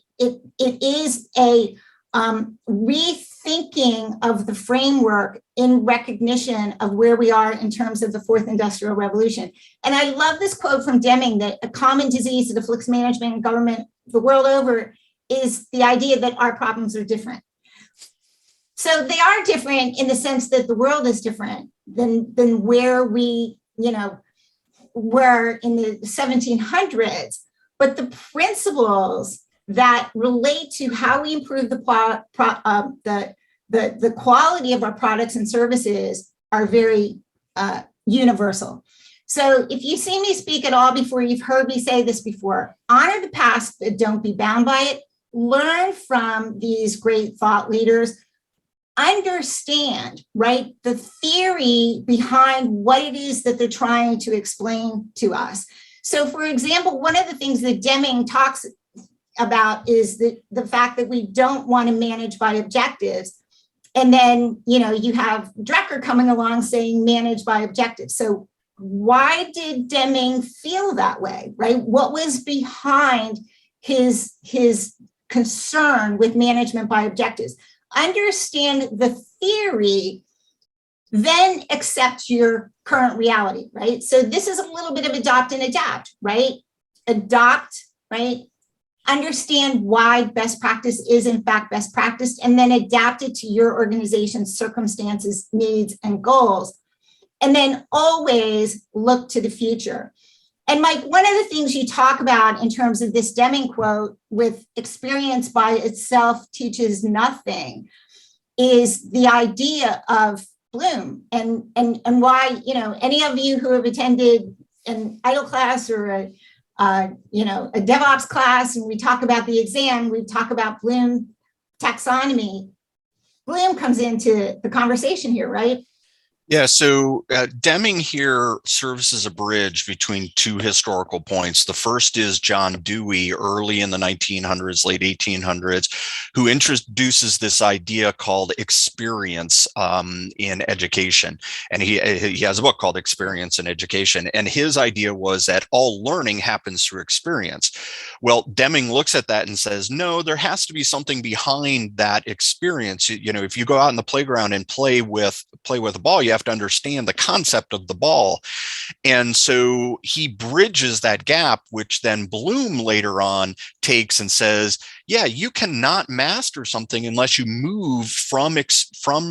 is a rethinking of the framework in recognition of where we are in terms of the fourth industrial revolution. And I love this quote from Deming that a common disease that afflicts management and government the world over is the idea that our problems are different. So they are different in the sense that the world is different than where we, were in the 1700s, but the principles that relate to how we improve the quality of our products and services are very universal. So if you see me speak at all before, you've heard me say this before, honor the past, but don't be bound by it. Learn from these great thought leaders. Understand, right, the theory behind what it is that they're trying to explain to us. So for example, one of the things that Deming talks about is the fact that we don't want to manage by objectives. And then, you have Drucker coming along saying manage by objectives. So why did Deming feel that way, right? What was behind his concern with management by objectives? Understand the theory, then accept your current reality, right? So this is a little bit of adopt and adapt, right? Adopt, right? Understand why best practice is in fact best practice, and then adapt it to your organization's circumstances, needs, and goals. And then always look to the future. And Mike, one of the things you talk about in terms of this Deming quote with experience by itself teaches nothing is the idea of Bloom and why, any of you who have attended an IDLE class or a DevOps class, and we talk about the exam, we talk about Bloom taxonomy. Bloom comes into the conversation here, right? Yeah, so Deming here serves as a bridge between two historical points. The first is John Dewey, early in the 1900s, late 1800s, who introduces this idea called experience in education. And he has a book called Experience in Education. And his idea was that all learning happens through experience. Well, Deming looks at that and says, no, there has to be something behind that experience. If you go out in the playground and play with a ball, you have to understand the concept of the ball. And so he bridges that gap, which then Bloom later on takes and says, yeah, you cannot master something unless you move from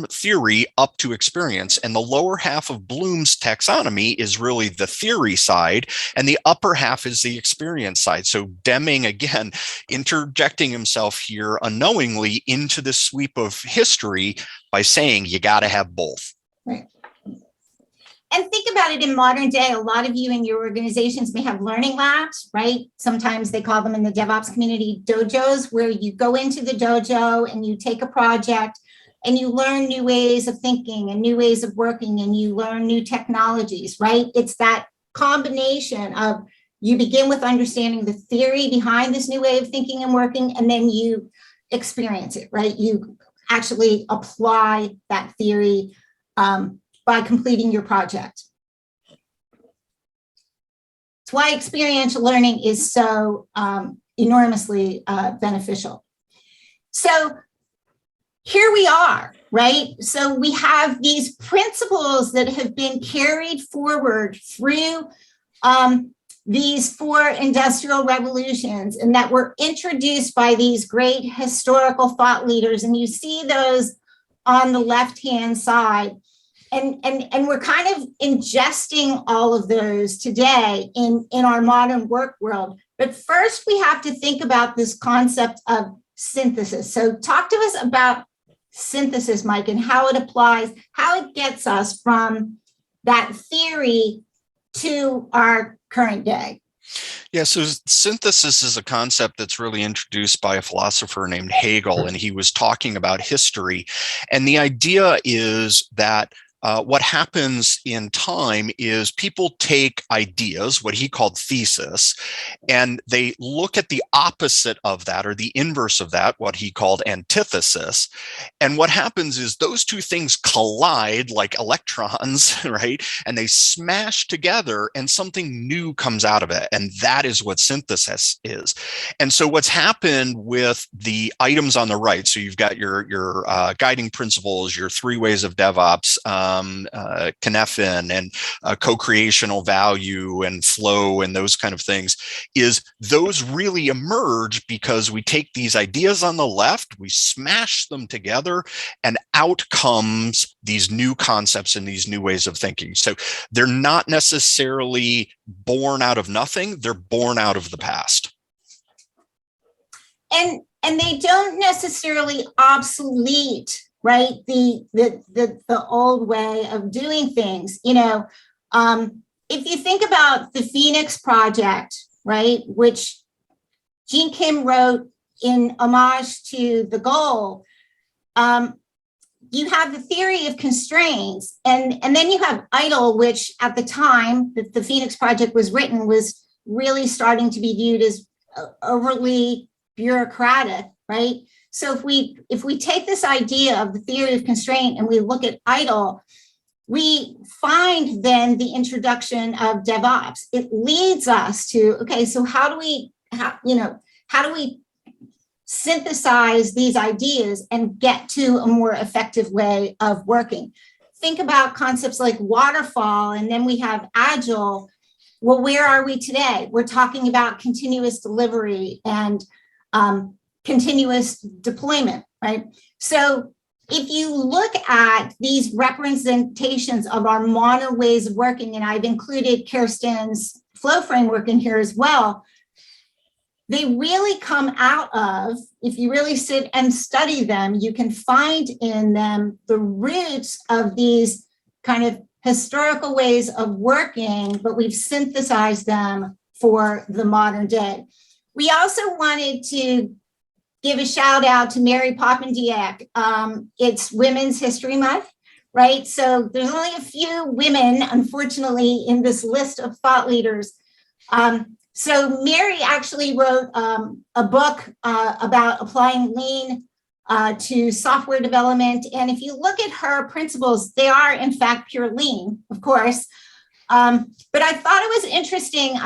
theory up to experience. And the lower half of Bloom's taxonomy is really the theory side, and the upper half is the experience side. So Deming, again, interjecting himself here unknowingly into the sweep of history by saying you got to have both. Right. And think about it in modern day, a lot of you in your organizations may have learning labs, right? Sometimes they call them in the DevOps community dojos, where you go into the dojo and you take a project and you learn new ways of thinking and new ways of working, and you learn new technologies, right? It's that combination of you begin with understanding the theory behind this new way of thinking and working, and then you experience it, right? You actually apply that theory by completing your project. It's why experiential learning is so enormously beneficial. So here we are, right? So we have these principles that have been carried forward through these four industrial revolutions, and that were introduced by these great historical thought leaders. And you see those on the left-hand side. And we're kind of ingesting all of those today in our modern work world. But first, we have to think about this concept of synthesis. So talk to us about synthesis, Mike, and how it applies, how it gets us from that theory to our current day. Yeah, so synthesis is a concept that's really introduced by a philosopher named Hegel, and he was talking about history. And the idea is that what happens in time is people take ideas, what he called thesis, and they look at the opposite of that or the inverse of that, what he called antithesis. And what happens is those two things collide like electrons, right? And they smash together and something new comes out of it. And that is what synthesis is. And so what's happened with the items on the right, so you've got your guiding principles, your 3 ways of DevOps, Knapp and co-creational value and flow and those kind of things, is those really emerge because we take these ideas on the left, we smash them together, and out comes these new concepts and these new ways of thinking. So they're not necessarily born out of nothing, they're born out of the past. And they don't necessarily obsolete, right, the old way of doing things. You know, if you think about the Phoenix Project, right, which Gene Kim wrote in homage to the goal, you have the theory of constraints, and then you have ITIL, which at the time that the Phoenix Project was written was really starting to be viewed as overly bureaucratic, right? So if we take this idea of the theory of constraint and we look at ITIL, we find then the introduction of DevOps. It leads us to, okay, so how do we synthesize these ideas and get to a more effective way of working? Think about concepts like waterfall, and then we have agile. Well, where are we today? We're talking about continuous delivery and continuous deployment, right? So if you look at these representations of our modern ways of working, and I've included Kirsten's flow framework in here as well, they really come out of, if you really sit and study them, you can find in them the roots of these kind of historical ways of working, but we've synthesized them for the modern day. We also wanted to give a shout out to Mary Poppins. It's Women's History Month, right? So there's only a few women, unfortunately, in this list of thought leaders. So Mary actually wrote a book about applying lean to software development. And if you look at her principles, they are in fact pure lean, of course. But I thought it was interesting.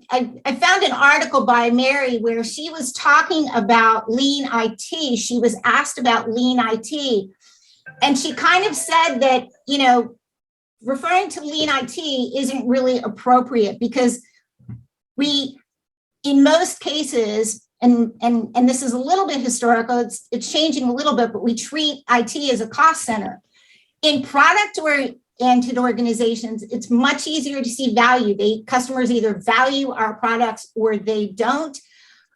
I found an article by Mary where she was talking about lean IT. She was asked about lean IT. And she kind of said that, you know, referring to lean IT isn't really appropriate because we, in most cases, and this is a little bit historical, it's changing a little bit, but we treat IT as a cost center. In product-oriented organizations, it's much easier to see value. Customers either value our products or they don't.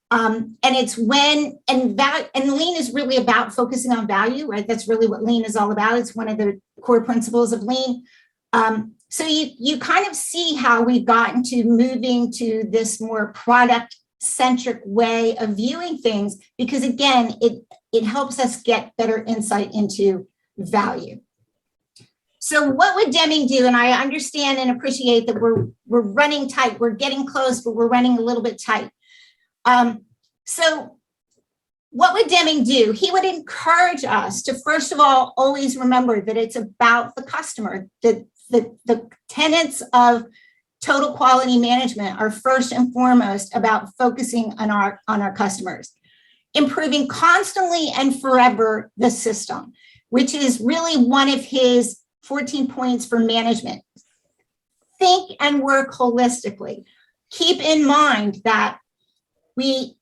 And it's when, and lean is really about focusing on value, right? That's really what lean is all about. It's one of the core principles of lean. So you kind of see how we've gotten to moving to this more product-centric way of viewing things, because again, it helps us get better insight into value. So what would Deming do? And I understand and appreciate that we're running tight. We're getting close, but we're running a little bit tight. So what would Deming do? He would encourage us to, first of all, always remember that it's about the customer, that the tenets of total quality management are first and foremost about focusing on our customers, improving constantly and forever the system, which is really one of his 14 points for management. Think and work holistically. Keep in mind that we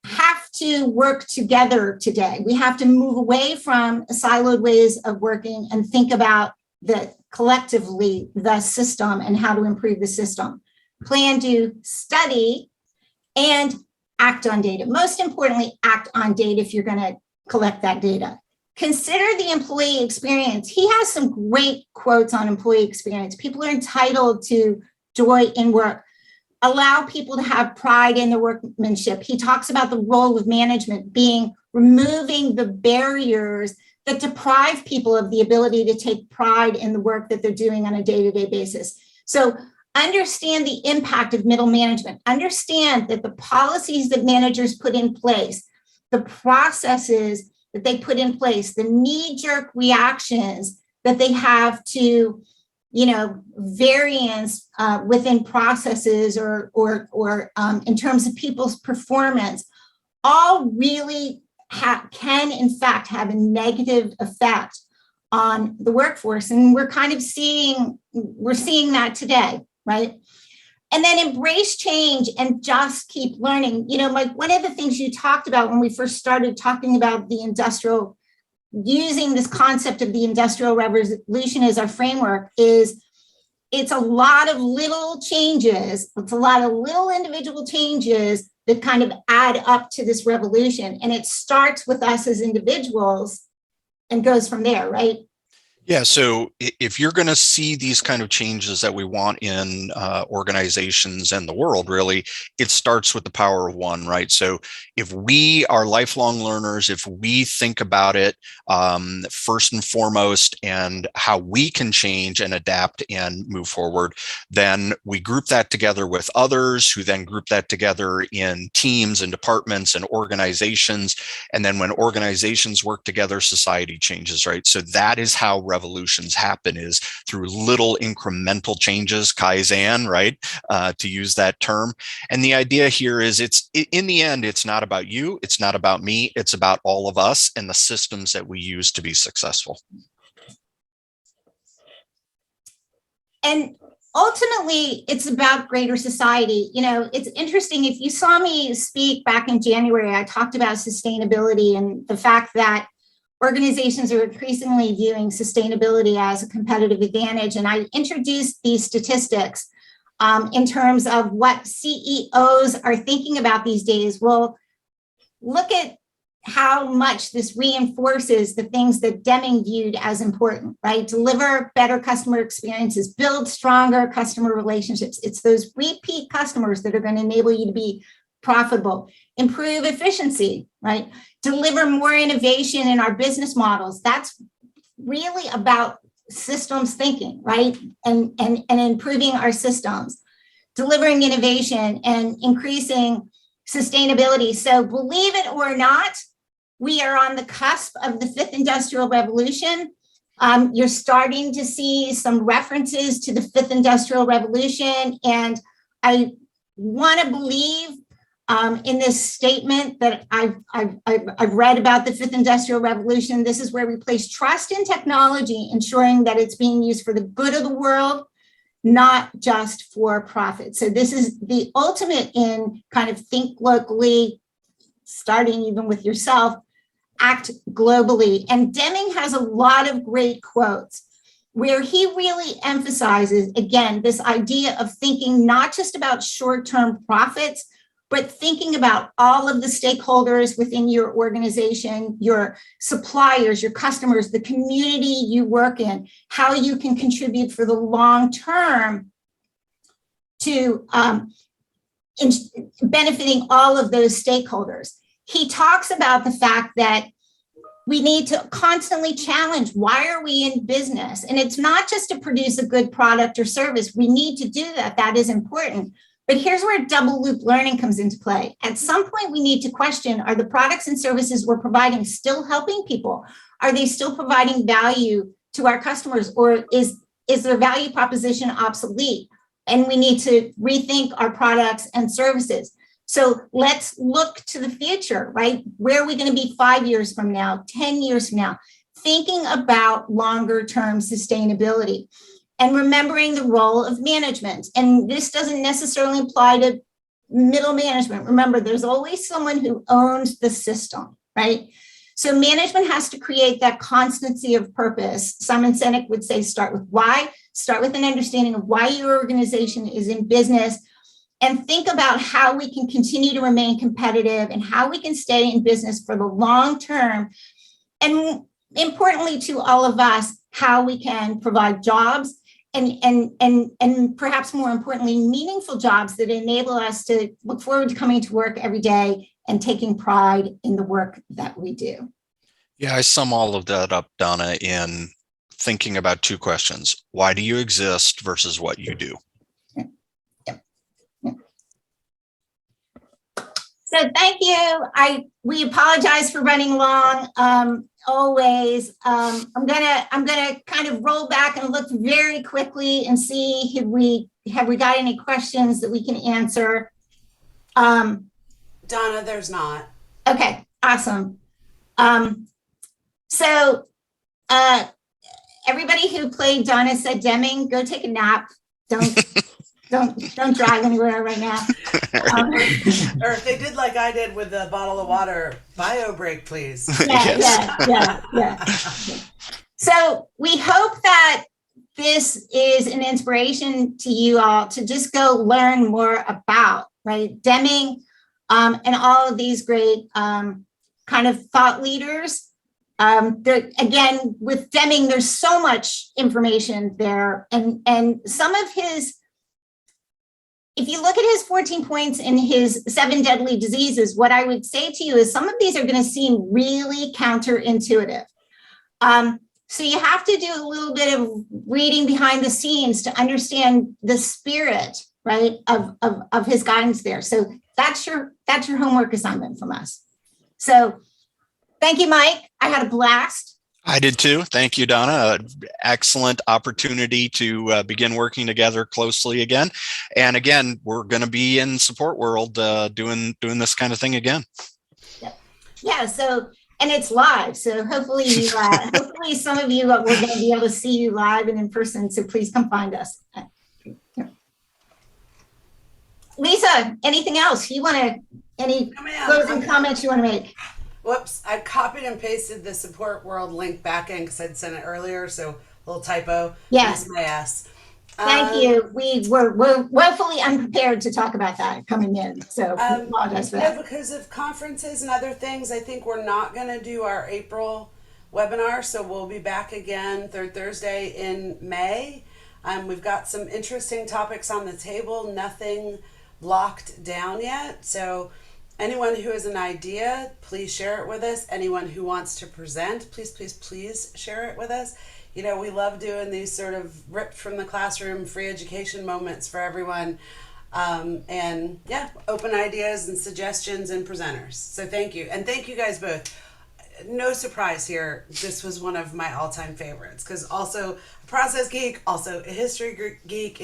have to work together today. We have to move away from siloed ways of working and think about collectively the system and how to improve the system. Plan to study and act on data. Most importantly, act on data if you're going to collect that data. Consider the employee experience. He has some great quotes on employee experience. People are entitled to joy in work. Allow people to have pride in their workmanship. He talks about the role of management being removing the barriers that deprive people of the ability to take pride in the work that they're doing on a day-to-day basis. So understand the impact of middle management. Understand that the policies that managers put in place, the processes that they put in place, the knee-jerk reactions that they have to, variance within processes or in terms of people's performance, all really can in fact have a negative effect on the workforce. And we're seeing that today, right? And then embrace change and just keep learning. Like one of the things you talked about when we first started talking about using this concept of the Industrial Revolution as our framework is it's a lot of little changes. It's a lot of little individual changes that kind of add up to this revolution. And it starts with us as individuals and goes from there, right? Yeah, so if you're going to see these kind of changes that we want in organizations and the world, really, it starts with the power of one, right? So if we are lifelong learners, if we think about it first and foremost and how we can change and adapt and move forward, then we group that together with others who then group that together in teams and departments and organizations. And then when organizations work together, society changes, right? So that is how revolutions happen, is through little incremental changes, Kaizen, right? To use that term. And the idea here is in the end, it's not about you, it's not about me, it's about all of us and the systems that we use to be successful. And ultimately, it's about greater society. It's interesting. If you saw me speak back in January, I talked about sustainability and the fact that organizations are increasingly viewing sustainability as a competitive advantage. And I introduced these statistics in terms of what CEOs are thinking about these days. Well, look at how much this reinforces the things that Deming viewed as important, right? Deliver better customer experiences, build stronger customer relationships. It's those repeat customers that are going to enable you to be profitable, improve efficiency, right? Deliver more innovation in our business models. That's really about systems thinking, right? And improving our systems, delivering innovation and increasing sustainability. So believe it or not, we are on the cusp of the fifth industrial revolution. You're starting to see some references to the fifth industrial revolution. And I want to believe in this statement that I've read about the fifth industrial revolution. This is where we place trust in technology, ensuring that it's being used for the good of the world, not just for profit. So this is the ultimate in kind of think locally, starting even with yourself, act globally. And Deming has a lot of great quotes where he really emphasizes, again, this idea of thinking not just about short-term profits, but thinking about all of the stakeholders within your organization, your suppliers, your customers, the community you work in, how you can contribute for the long term to benefiting all of those stakeholders. He talks about the fact that we need to constantly challenge, why are we in business? And it's not just to produce a good product or service. We need to do that. That is important. But here's where double loop learning comes into play. At some point, we need to question, are the products and services we're providing still helping people? Are they still providing value to our customers? Or is their value proposition obsolete? And we need to rethink our products and services. So let's look to the future, right? Where are we going to be 5 years from now, 10 years from now? Thinking about longer term sustainability. And remembering the role of management. And this doesn't necessarily apply to middle management. Remember, there's always someone who owns the system, right? So management has to create that constancy of purpose. Simon Sinek would say, start with why, start with an understanding of why your organization is in business, and think about how we can continue to remain competitive and how we can stay in business for the long term. And importantly to all of us, how we can provide jobs and perhaps more importantly, meaningful jobs that enable us to look forward to coming to work every day and taking pride in the work that we do. Yeah, I sum all of that up, Donna, in thinking about two questions. Why do you exist versus what you do? So thank you. We apologize for running long. Always. I'm gonna kind of roll back and look very quickly and see have we got any questions that we can answer. Donna, there's not. Okay, awesome. So everybody who played Donna said Deming, go take a nap. Don't drive anywhere right now. Or if they did like I did with the bottle of water, bio break, please. Yeah. So we hope that this is an inspiration to you all to just go learn more about, right, Deming and all of these great kind of thought leaders. Again, with Deming, there's so much information there, and some of his, if you look at his 14 points in his 7 deadly diseases, what I would say to you is some of these are going to seem really counterintuitive. So you have to do a little bit of reading behind the scenes to understand the spirit, right, of his guidance there. So that's your homework assignment from us. So thank you, Mike. I had a blast. I did too. Thank you, Donna. Excellent opportunity to begin working together closely again. And again, we're going to be in support world doing this kind of thing again. Yeah. So, and it's live. So hopefully, hopefully some of you we're going to be able to see you live and in person. So please come find us. Lisa, anything else you want to? Any closing comments you want to make? Whoops, I copied and pasted the support world link back in because I'd sent it earlier, so a little typo. Yes. My ass. Thank you. We're woefully unprepared to talk about that coming in, so we apologize for that. Yeah, because of conferences and other things, I think we're not going to do our April webinar, so we'll be back again third Thursday in May. We've got some interesting topics on the table, nothing locked down yet, so anyone who has an idea, please share it with us. Anyone who wants to present, please share it with us. You know, we love doing these sort of ripped from the classroom free education moments for everyone. And yeah, open ideas and suggestions and presenters. So thank you. And thank you guys both. No surprise here, this was one of my all-time favorites because also a process geek, also a history geek,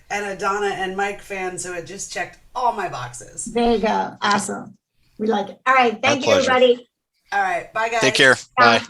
and a Donna and Mike fan, so it just checked all my boxes. There you go. Awesome. We like it. All right. Thank you, everybody. All right. Bye, guys. Take care. Bye.